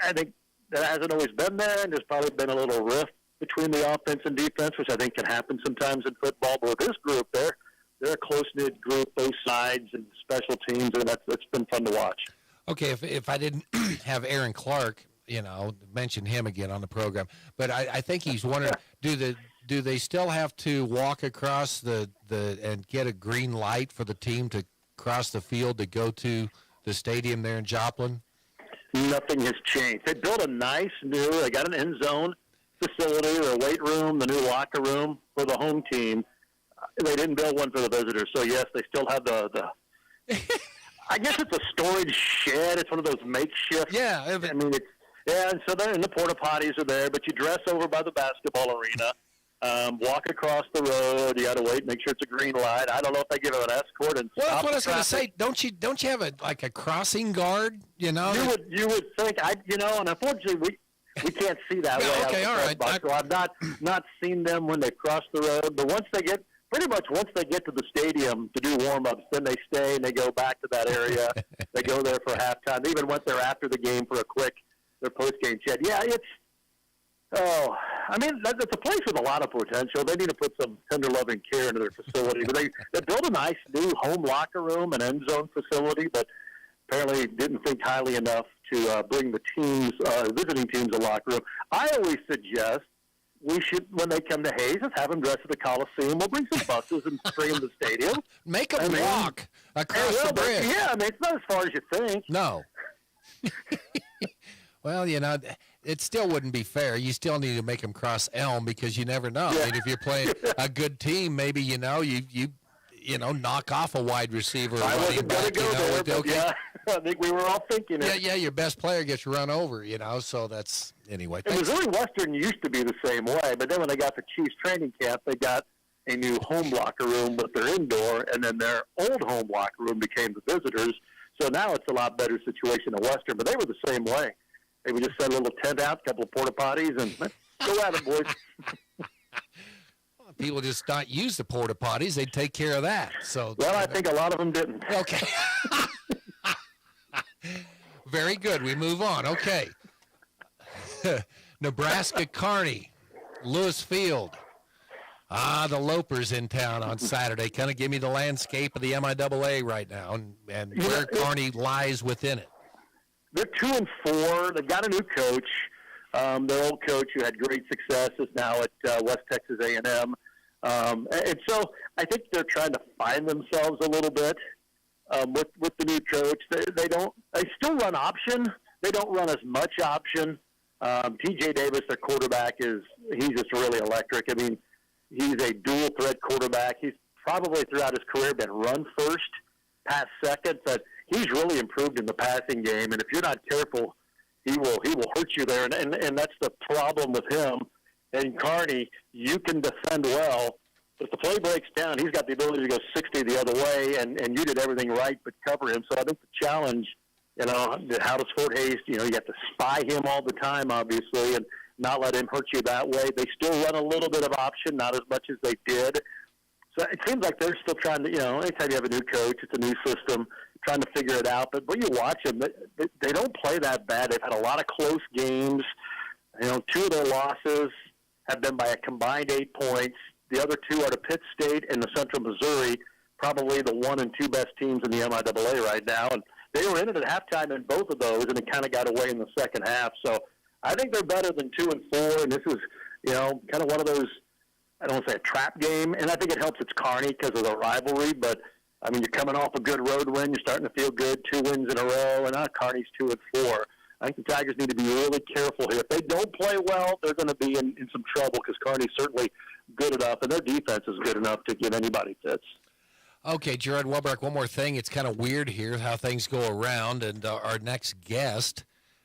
I think that hasn't always been there, and there's probably been a little rift between the offense and defense, which I think can happen sometimes in football. But with this group, they're a close-knit group, both sides and special teams, and that's been fun to watch. Okay, if I didn't have Aaron Clark, mention him again on the program, but I think he's wondering, do they still have to walk across and get a green light for the team to cross the field to go to the stadium there in Joplin? Nothing has changed. They built a nice they got an end zone facility or a weight room, the new locker room for the home team. They didn't build one for the visitors. So, yes, they still have the I guess it's a storage shed. It's one of those makeshift. Yeah. And so then the porta potties are there, but you dress over by the basketball arena. Walk across the road. You got to wait, make sure it's a green light. I don't know if they give them an escort and well, stop that's what I was going to traffic. say. Don't you have a crossing guard? You would think and unfortunately we can't see that way. Okay, all right. So I've not seen them when they cross the road, but once they get to the stadium to do warm-ups, then they stay and they go back to that area. They go there for halftime. They even went there after the game for their post-game chat. Yeah, that's a place with a lot of potential. They need to put some tender loving care into their facility. But they built a nice new home locker room and end zone facility, but apparently didn't think highly enough to bring the teams, visiting teams, a locker room. I always suggest we should, when they come to Hayes, let's have them dress at the Coliseum. We'll bring some buses and bring them to the stadium. Make them walk across the bridge. Yeah, it's not as far as you think. No. Well, it still wouldn't be fair. You still need to make them cross Elm because you never know. Yeah. I mean, if you're playing a good team, maybe you knock off a wide receiver. I wasn't going to go there, but okay. yeah, I think we were all thinking it. Yeah, your best player gets run over, so that's, anyway. And Missouri Western used to be the same way, but then when they got the Chiefs training camp, they got a new home locker room with their indoor, and then their old home locker room became the visitors. So now it's a lot better situation at Western, but they were the same way. They would just set a little tent out, a couple of porta potties, and go at it, boys. People just not use the porta potties; they take care of that. So, well, I think a lot of them didn't. Okay. Very good. We move on. Okay. Nebraska Kearney, Lewis Field. The Lopers in town on Saturday. Kind of give me the landscape of the MIAA right now, and where Kearney lies within it. They're 2-4. They've got a new coach. Their old coach, who had great success, is now at West Texas A&M. And so I think they're trying to find themselves a little bit with the new coach. They still run option. They don't run as much option. T.J. Davis, their quarterback, he's just really electric. I mean, he's a dual threat quarterback. He's probably throughout his career been run first, pass second, but he's really improved in the passing game. And if you're not careful, he will hurt you there. And that's the problem with him. And Kearney, you can defend well, but if the play breaks down, he's got the ability to go 60 the other way, and you did everything right but cover him. So I think the challenge, how does Fort Hays, you have to spy him all the time, obviously, and not let him hurt you that way. They still run a little bit of option, not as much as they did. So it seems like they're still trying to, anytime you have a new coach, it's a new system, trying to figure it out. But when you watch them, they don't play that bad. They've had a lot of close games. 2 of their losses have been by a combined 8 points. The other 2 are to Pitt State and the Central Missouri. probably the 1 and 2 best teams in the MIAA right now. And they were in it at halftime in both of those, and it kind of got away in the second half. So I think they're better than 2 and 4, and this was, kind of one of those, I don't want to say a trap game, and I think it helps it's Kearney because of the rivalry, but, I mean, you're coming off a good road win. You're starting to feel good, 2 wins in a row, and now Kearney's 2 and 4. I think the Tigers need to be really careful here. If they don't play well, they're going to be in some trouble because Kearney's certainly good enough, and their defense is good enough to give anybody fits. Okay, Gerard Welbrock, one more thing. It's kind of weird here how things go around, and our next guest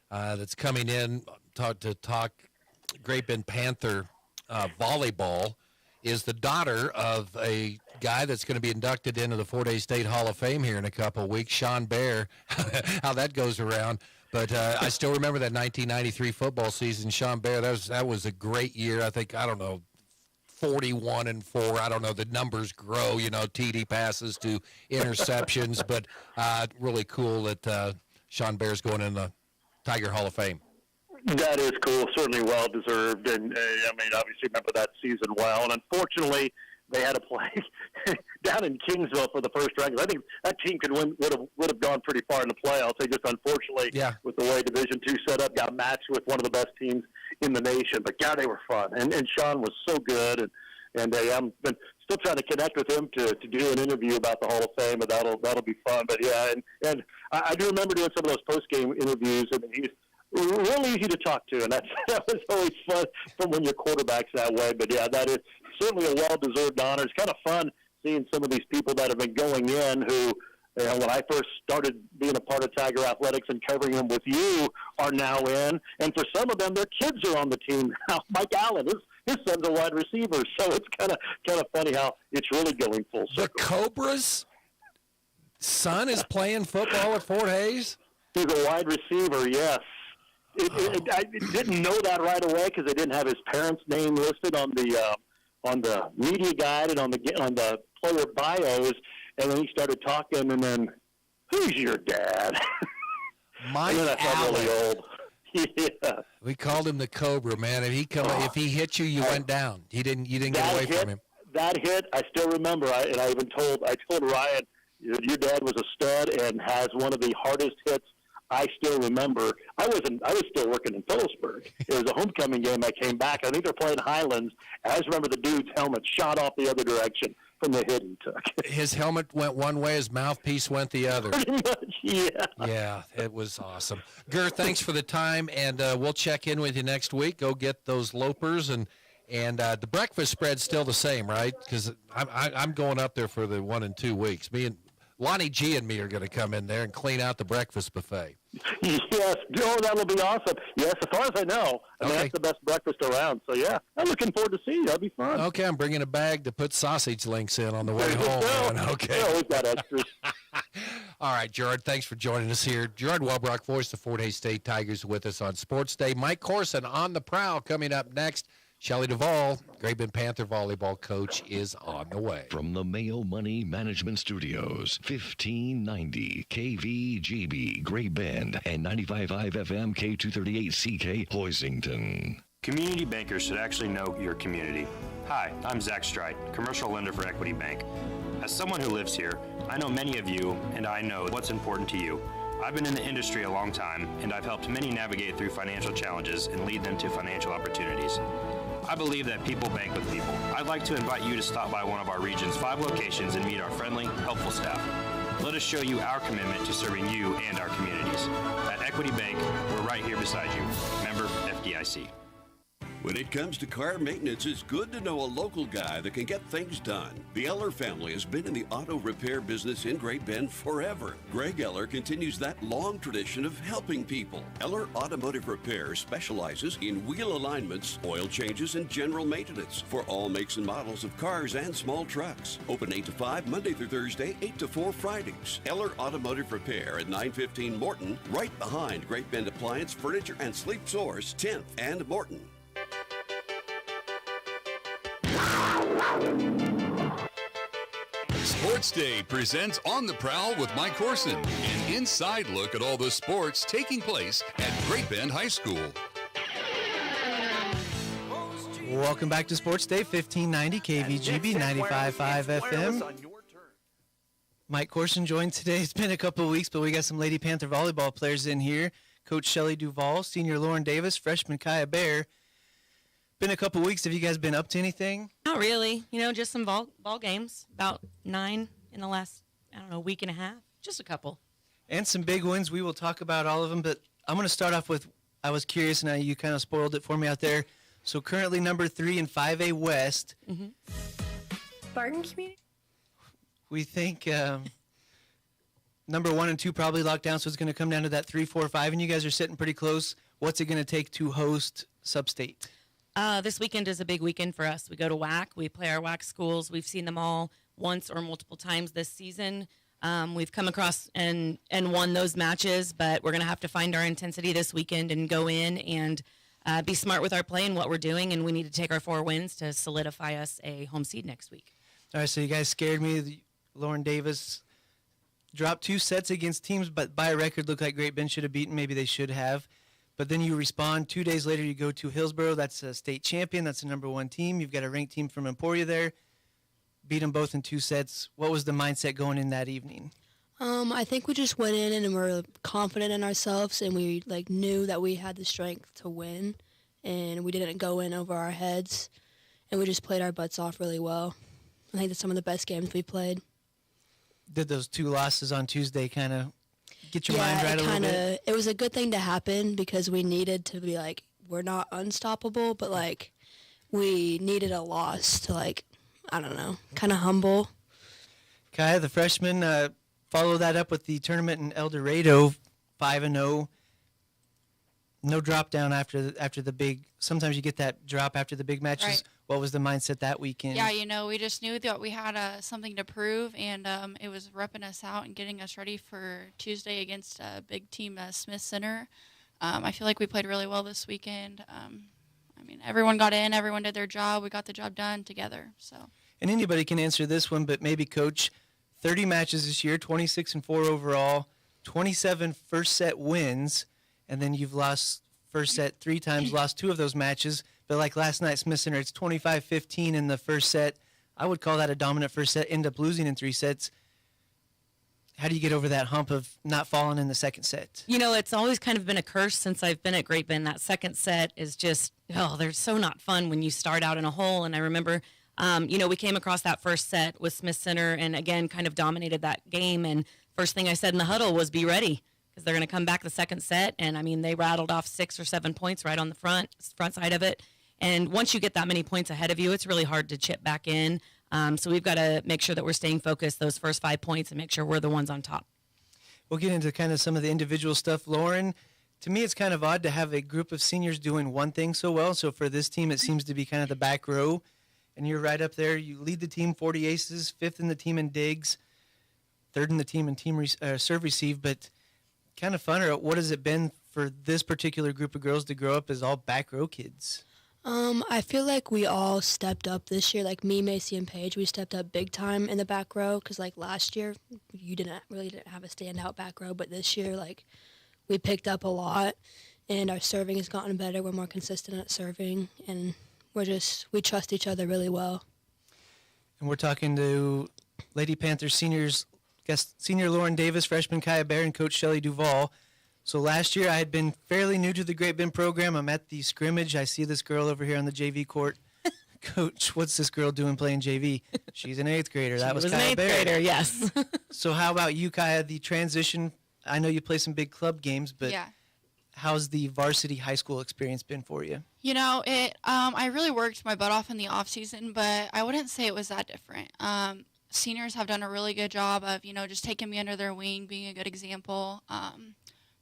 that's coming in to talk Great Bend Panther volleyball is the daughter of a guy that's going to be inducted into the Fort Hays State Hall of Fame here in a couple of weeks, Sean Bear. How that goes around. But I still remember that 1993 football season. Sean Bear, that was a great year. I think, 41-4. I don't know. The numbers grow, TD passes to interceptions. But really cool that Sean Bear's going in the Tiger Hall of Fame. That is cool. Certainly well deserved. And, obviously remember that season well. And unfortunately, they had to play down in Kingsville for the first round. I think that team would have gone pretty far in the playoffs. They just unfortunately, with the way Division II set up, got matched with one of the best teams in the nation. But God, they were fun, and Sean was so good, and I'm still trying to connect with him to do an interview about the Hall of Fame, but that'll be fun. But yeah, and I do remember doing some of those post game interviews, and he's real easy to talk to, and that was always fun from when your quarterback's that way. But yeah, that is certainly a well-deserved honor. It's kind of fun seeing some of these people that have been going in who, when I first started being a part of Tiger Athletics and covering them with you, are now in. And for some of them, their kids are on the team now. Mike Allen, his son's a wide receiver. So it's kind of funny how it's really going full circle. The Cobra's son is playing football at Fort Hays? He's a wide receiver, yes. I didn't know that right away because they didn't have his parents' name listed on the media guide and on the player bios. And then he started talking, and then, who's your dad? Mike Allen. Really old. Yeah. We called him the Cobra, man. If he hit you, you went down. You didn't get away from him. That hit, I still remember. I told Ryan, your dad was a stud and has one of the hardest hits I still remember. I was still working in Phillipsburg. It was a homecoming game. I came back. I think they're playing Highlands. I just remember the dude's helmet shot off the other direction from the hit he took. His helmet went one way. His mouthpiece went the other. Pretty much, yeah. Yeah, it was awesome. Gur, thanks for the time, and we'll check in with you next week. Go get those lopers, and the breakfast spread's still the same, right? Because I'm going up there for the 1 and 2 weeks. Me and Lonnie G and me are going to come in there and clean out the breakfast buffet. Yes, that'll be awesome. Yes, as far as I know, that's the best breakfast around. So, yeah, I'm looking forward to seeing you. That'll be fun. Okay, I'm bringing a bag to put sausage links in on the way home. Okay. Yeah, we've got extras. All right, Gerard, thanks for joining us here. Gerard Welbrock, voice of the Fort Hays State Tigers, with us on Sports Day. Mike Corson on the prowl coming up next. Shelley Duvall, Great Bend Panther volleyball coach, is on the way. From the Mayo Money Management Studios, 1590 KVGB, Great Bend, and 95.5 FM K238CK, Hoisington. Community bankers should actually know your community. Hi, I'm Zach Strite, commercial lender for Equity Bank. As someone who lives here, I know many of you, and I know what's important to you. I've been in the industry a long time, and I've helped many navigate through financial challenges and lead them to financial opportunities. I believe that people bank with people. I'd like to invite you to stop by one of our region's 5 locations and meet our friendly, helpful staff. Let us show you our commitment to serving you and our communities. At Equity Bank, we're right here beside you. Member FDIC. When it comes to car maintenance, it's good to know a local guy that can get things done. The Eller family has been in the auto repair business in Great Bend forever. Greg Eller continues that long tradition of helping people. Eller Automotive Repair specializes in wheel alignments, oil changes, and general maintenance for all makes and models of cars and small trucks. Open 8 to 5 Monday through Thursday, 8 to 4 Fridays. Eller Automotive Repair at 915 Morton, right behind Great Bend Appliance, Furniture, and Sleep Source, 10th and Morton. Sports Day presents On the Prowl with Mike Corson, an inside look at all the sports taking place at Great Bend High School. Welcome back to Sports Day, 1590 KVGB, 95.5 FM. Mike Corson joined today. It's been a couple of weeks, but we got some Lady Panther volleyball players in here. Coach Shelley Duvall, senior Lauren Davis, freshman Kaya Bear. Been a couple of weeks. Have you guys been up to anything? Not really. Just some ball games. About 9 in the last, week and a half. Just a couple. And some big wins. We will talk about all of them, but I'm going to start off with, I was curious, and you kind of spoiled it for me out there. So currently number 3 in 5A West. Mm-hmm. Barton Community? We think number 1 and 2 probably locked down, so it's going to come down to that 3, 4, 5, and you guys are sitting pretty close. What's it going to take to host Sub-State? This weekend is a big weekend for us. We go to WAC. We play our WAC schools. We've seen them all once or multiple times this season. We've come across and won those matches, but we're going to have to find our intensity this weekend and go in and be smart with our play and what we're doing, and we need to take our 4 wins to solidify us a home seed next week. All right, so you guys scared me. Lauren Davis dropped 2 sets against teams, but by a record looked like Great Bend should have beaten. Maybe they should have. But then you respond. 2 days later, you go to Hillsboro. That's a state champion. That's the number 1 team. You've got a ranked team from Emporia there. Beat them both in 2 sets. What was the mindset going in that evening? I think we just went in and were confident in ourselves, and we knew that we had the strength to win, and we didn't go in over our heads, and we just played our butts off really well. I think that's some of the best games we played. Did those 2 losses on Tuesday kind of get your mind right a little bit? It was a good thing to happen because we needed to be we're not unstoppable, but we needed a loss to kind of humble. Kaya, the freshman, follow that up with the tournament in El Dorado, 5-0. No drop down after the big. Sometimes you get that drop after the big matches. Right. What was the mindset that weekend? Yeah, we just knew that we had something to prove, and it was repping us out and getting us ready for Tuesday against a big team, Smith Center. I feel like we played really well this weekend. Everyone got in, everyone did their job. We got the job done together. So. And anybody can answer this one, but maybe Coach, 30 matches this year, 26-4 overall, 27 first set wins, and then you've lost first set 3 times, lost 2 of those matches. But like last night, Smith Center, it's 25-15 in the first set. I would call that a dominant first set, end up losing in 3 sets. How do you get over that hump of not falling in the second set? It's always kind of been a curse since I've been at Great Bend. That second set is just, they're so not fun when you start out in a hole. And I remember, we came across that first set with Smith Center and, again, kind of dominated that game. And first thing I said in the huddle was be ready because they're going to come back the second set. And, they rattled off 6 or 7 points right on the front side of it. And once you get that many points ahead of you, it's really hard to chip back in. So we've got to make sure that we're staying focused those first 5 points and make sure we're the ones on top. We'll get into kind of some of the individual stuff. Lauren, to me, it's kind of odd to have a group of seniors doing one thing so well. So for this team, it seems to be kind of the back row. And you're right up there. You lead the team 40 aces, 5th in the team in digs, 3rd in the team in serve receive. But kind of fun, or what has it been for this particular group of girls to grow up as all back row kids? I feel like we all stepped up this year. Like me, Macy, and Paige, we stepped up big time in the back row because last year you didn't have a standout back row, but this year we picked up a lot, and our serving has gotten better. We're more consistent at serving, and we trust each other really well. And we're talking to Lady Panthers senior Lauren Davis, freshman Kaya Bear, and Coach Shelley Duvall. So last year I had been fairly new to the Great Bend program. I'm at the scrimmage. I see this girl over here on the JV court. Coach, what's this girl doing playing JV? She's an 8th grader. That was Kaya an 8th Bear. grader, yes. So how about you, Kaya, the transition? I know you play some big club games, but how's the varsity high school experience been for you? I really worked my butt off in the off season, but I wouldn't say it was that different. Seniors have done a really good job of, just taking me under their wing, being a good example.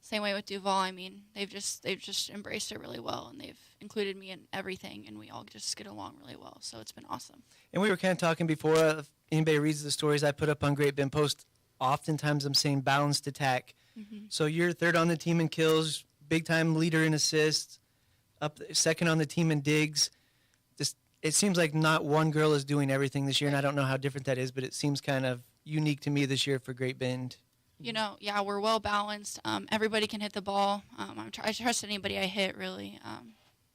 Same way with Duvall. They've just embraced it really well, and they've included me in everything, and we all just get along really well. So it's been awesome. And we were kind of talking before. If anybody reads the stories I put up on Great Bend Post, oftentimes I'm saying balanced attack. Mm-hmm. So you're 3rd on the team in kills, big time leader in assists, up 2nd on the team in digs. It seems like not one girl is doing everything this year, and I don't know how different that is, but it seems kind of unique to me this year for Great Bend. We're well balanced. Everybody can hit the ball. I trust anybody I hit, really.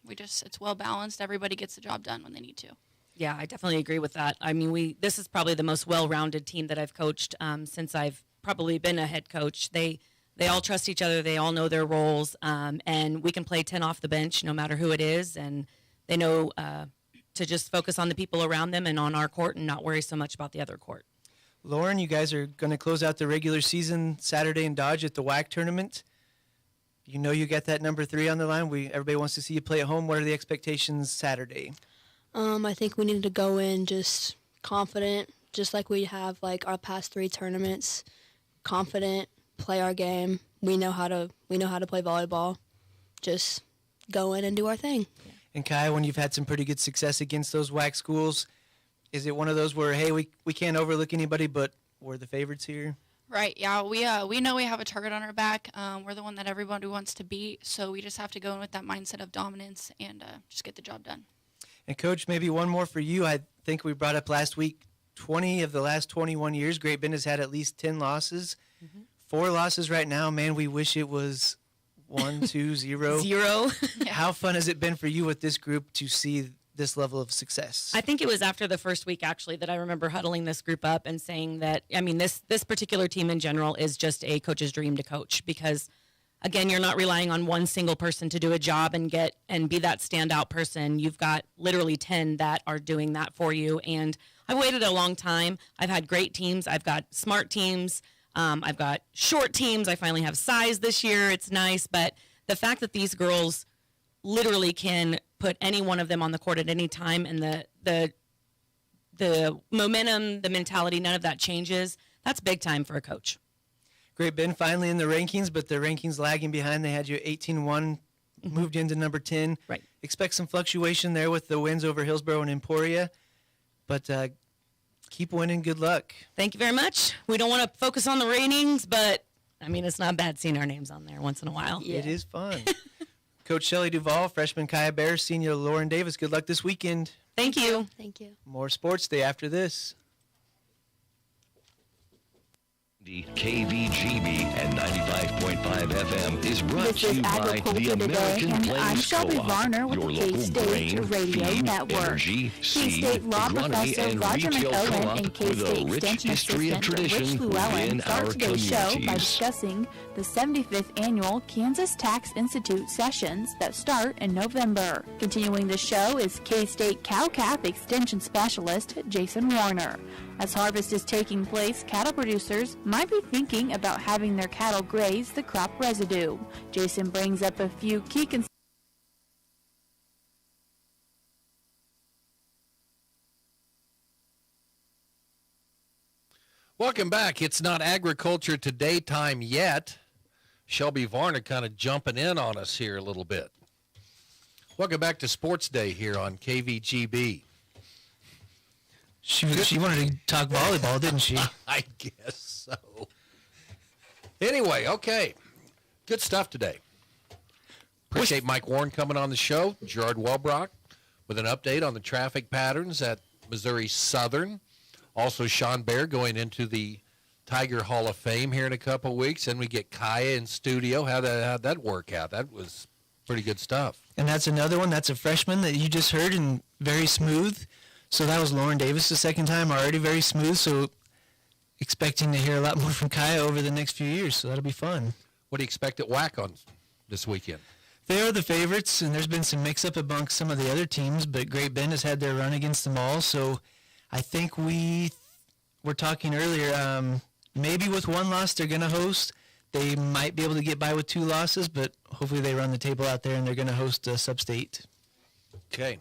It's well balanced. Everybody gets the job done when they need to. Yeah, I definitely agree with that. I mean, this is probably the most well-rounded team that I've coached since I've probably been a head coach. They all trust each other. They all know their roles, and we can play 10 off the bench no matter who it is, and they know to just focus on the people around them and on our court and not worry so much about the other court. Lauren, you guys are going to close out the regular season Saturday in Dodge at the WAC tournament. You know you got that number 3 on the line. Everybody wants to see you play at home. What are the expectations Saturday? I think we need to go in just confident, just like we have like our past 3 tournaments. Confident, play our game. We know how to play volleyball. Just go in and do our thing. And Kai, when you've had some pretty good success against those WAC schools, is it one of those where, hey, we can't overlook anybody, but we're the favorites here? Right, yeah, we know we have a target on our back. We're the one that everybody wants to beat, so we just have to go in with that mindset of dominance and just get the job done. And Coach, maybe one more for you. I think we brought up last week, 20 of the last 21 years, Great Bend has had at least 10 losses. 4 losses right now. Man, we wish it was 1, 2, 0. 0. How fun has it been for you with this group to see this level of success? I think it was after the first week, actually, that I remember huddling this group up and saying that, I mean, this particular team in general is just a coach's dream to coach because, again, you're not relying on one single person to do a job and be that standout person. You've got literally 10 that are doing that for you. And I waited a long time. I've had great teams. I've got smart teams. I've got short teams. I finally have size this year. It's nice. But the fact that these girls literally can put any one of them on the court at any time, and the momentum, the mentality, none of that changes. That's big time for a coach. Great Bend finally in the rankings, but the rankings lagging behind. They had you 18-1, moved into number 10. Right. Expect some fluctuation there with the wins over Hillsborough and Emporia, but keep winning. Good luck. Thank you very much. We don't want to focus on the ratings, but, I mean, it's not bad seeing our names on there once in a while. It is fun. Coach Shelley Duvall, freshman Kaya Bear, senior Lauren Davis. Good luck this weekend. Thank you. Thank you. More Sports Day after this. KVGB and 95.5 FM is brought This to is you by the Agriculture Today, American and I'm Plains Shelby Co-op, Varner with your the local K-State grain, Radio feed, Network. energy, seed, K-State Law agronomy, Professor and Roger retail McOwen co-op and with K-State a rich Extension history and Assistant Rich tradition Llewellyn within start our today's show by communities. discussing the 75th Annual Kansas Tax Institute sessions that start in November. Continuing the show is K-State Cow-Calf Extension Specialist Jason Warner. As harvest is taking place, cattle producers might be thinking about having their cattle graze the crop residue. Jason brings up a few key considerations. Welcome back. It's not Agriculture Today time yet. Shelby Varner kind of jumping in on us here a little bit. Welcome back to Sports Day here on KVGB. She wanted to talk volleyball, didn't she? I guess so. Anyway, okay. Good stuff today. Appreciate Mike Warren coming on the show. Gerard Welbrock with an update on the traffic patterns at Missouri Southern. Also, Sean Baer going into the Tiger Hall of Fame here in a couple of weeks. And we get Kaya in studio. How'd that work out? That was pretty good stuff. And that's another one. That's a freshman that you just heard and very smooth. So that was Lauren Davis the second time, already very smooth. So expecting to hear a lot more from Kaya over the next few years. So that'll be fun. What do you expect at WAC on this weekend? They are the favorites, and there's been some mix-up amongst some of the other teams, but Great Bend has had their run against them all. So I think we were talking earlier, maybe with one loss they're going to host. They might be able to get by with 2 losses, but hopefully they run the table out there and they're going to host a sub-state. Okay.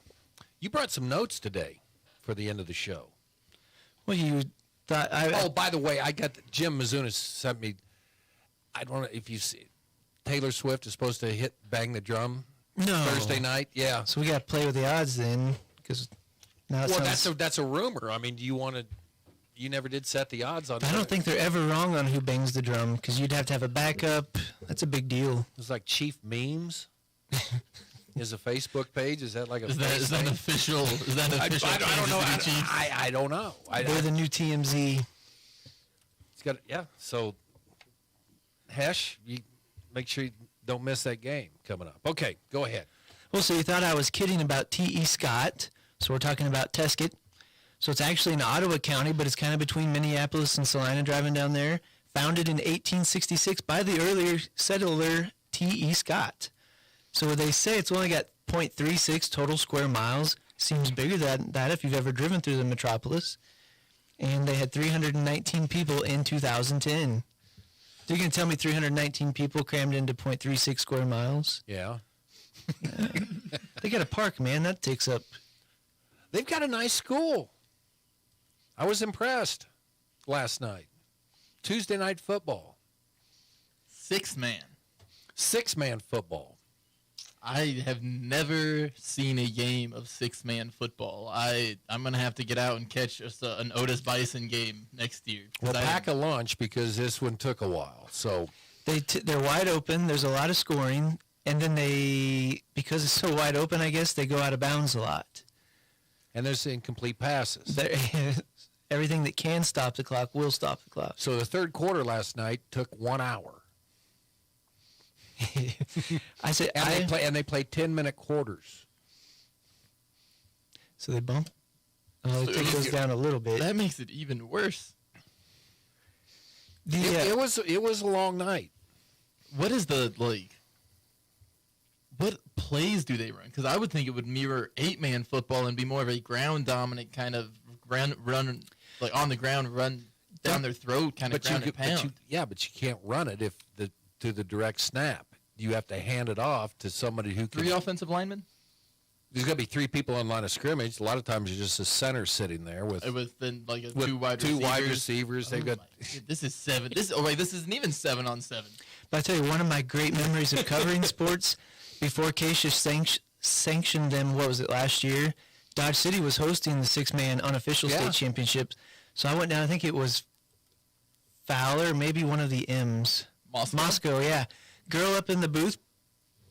You brought some notes today for the end of the show. Well, you thought... Oh, by the way, I got Jim Mizunas sent me... I don't know if you see... Taylor Swift is supposed to bang the drum Thursday night. Yeah. So we got to play with the odds then, because now it sounds... that's a rumor. I mean, do you want to... You never did set the odds on that. I don't think they're ever wrong on who bangs the drum, because you'd have to have a backup. That's a big deal. It's like Chief Memes. Is a Facebook page? Is that like a Is that official? Is that official? I don't know. I don't know. They're the new TMZ. It's got So, Hesh, you make sure you don't miss that game coming up. Okay, go ahead. Well, so you thought I was kidding about T.E. Scott. So we're talking about Tesket. So it's actually in Ottawa County, but it's kind of between Minneapolis and Salina driving down there. Founded in 1866 by the earlier settler T.E. Scott. So they say it's only got 0.36 total square miles. Seems bigger than that if you've ever driven through the metropolis. And they had 319 people in 2010. So you're going to tell me 319 people crammed into 0.36 square miles? Yeah. They got a park, man. That takes up. They've got a nice school. I was impressed last night. Tuesday night football. Six-man football. I have never seen a game of six-man football. I'm going to have to get out and catch an Otis Bison game next year. Well, pack a lunch because this one took a while. So they're wide open. There's a lot of scoring. And then because it's so wide open, I guess, they go out of bounds a lot. And there's incomplete passes. Everything that can stop the clock will stop the clock. So the third quarter last night took 1 hour. They play 10-minute quarters. So they bump. They take those down a little bit. That makes it even worse. It was a long night. What is what plays do they run? Because I would think it would mirror 8-man football and be more of a ground dominant kind of run, like on the ground, run down their throat kind of ground and pound. But you can't run it to the direct snap. You have to hand it off to somebody who can. 3 offensive linemen? There's going to be 3 people in line of scrimmage. A lot of times you're just a center sitting there with. It was then like with 2 wide two receivers. wide receivers. They've got. This is 7. This isn't even 7-on-7. But I tell you, one of my great memories of covering sports before Acacia sanctioned them. What was it last year? Dodge City was hosting the 6-man unofficial state championships. So I went down. I think it was Fowler, maybe one of the M's. Moscow, yeah. Girl up in the booth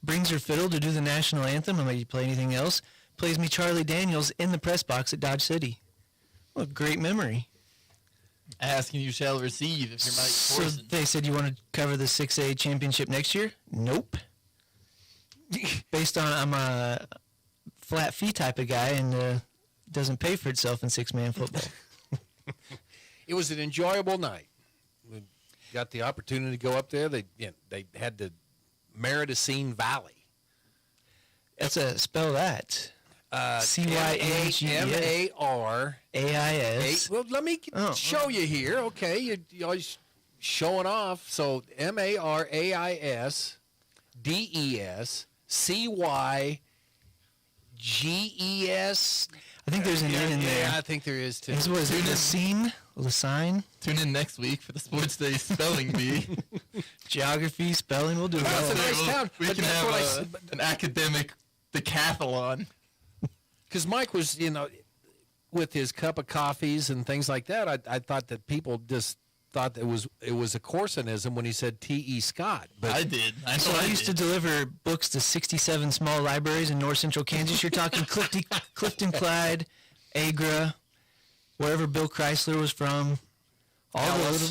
brings her fiddle to do the national anthem. I'm like, you play anything else? Plays me Charlie Daniels in the press box at Dodge City. What a great memory. Ask and you shall receive if you're Mike Corson. So they said, you want to cover the 6A championship next year? Nope. Based on I'm a flat fee type of guy and doesn't pay for itself in 6-man football. It was an enjoyable night. We got the opportunity to go up there. They had the Meridacine Valley. Spell that. C-Y-M-A-R-A-I-S. Well, let me show you here. Okay, you're always showing off. So M-A-R-A-I-S-D-E-S-C-Y-G-E-S. I think there's an N in there. Yeah, I think there is too. What is it? Lasine? Tune in next week for the Sports Day Spelling Bee. Geography, spelling, we'll do it all. That's a nice town. We can have an academic decathlon. Because Mike was, with his cup of coffees and things like that, I thought that people just thought that it was a Corsonism when he said T.E. Scott. But I did. I used to deliver books to 67 small libraries in north central Kansas. You're talking Clifton Clyde, Agra, wherever Bill Chrysler was from. All the little,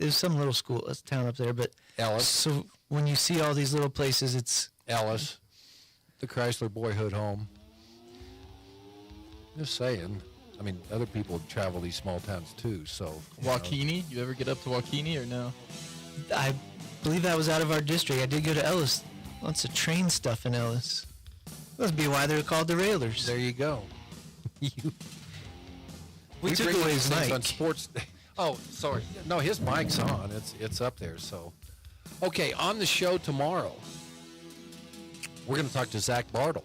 there's some little town up there, but Ellis. So when you see all these little places, it's Ellis, the Chrysler Boyhood Home. Just saying. I mean, other people travel these small towns too. So Waukene, you ever get up to Waukene or no? I believe that was out of our district. I did go to Ellis. Lots of train stuff in Ellis. Must be why they're called the Railers. There you go. We took away his mic on Sports. Oh, sorry. No, his mic's on. It's up there. So, okay, on the show tomorrow, we're going to talk to Zach Bartle.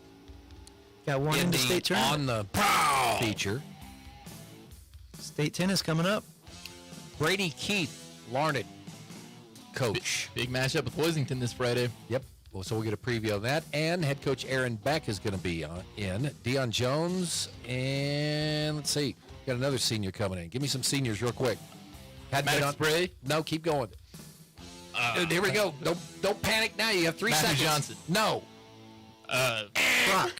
Got one in the state tournament on the feature. State tennis coming up. Brady Keith, Larned coach. Big matchup with Hoisington this Friday. Yep. Well, so we'll get a preview of that. And head coach Aaron Beck is going to be in. Deion Jones. And let's see. Got another senior coming in. Give me some seniors real quick. Matt Spray? No, keep going. Here we go. Don't panic now. You have 3 seconds. Johnson. No. Brock.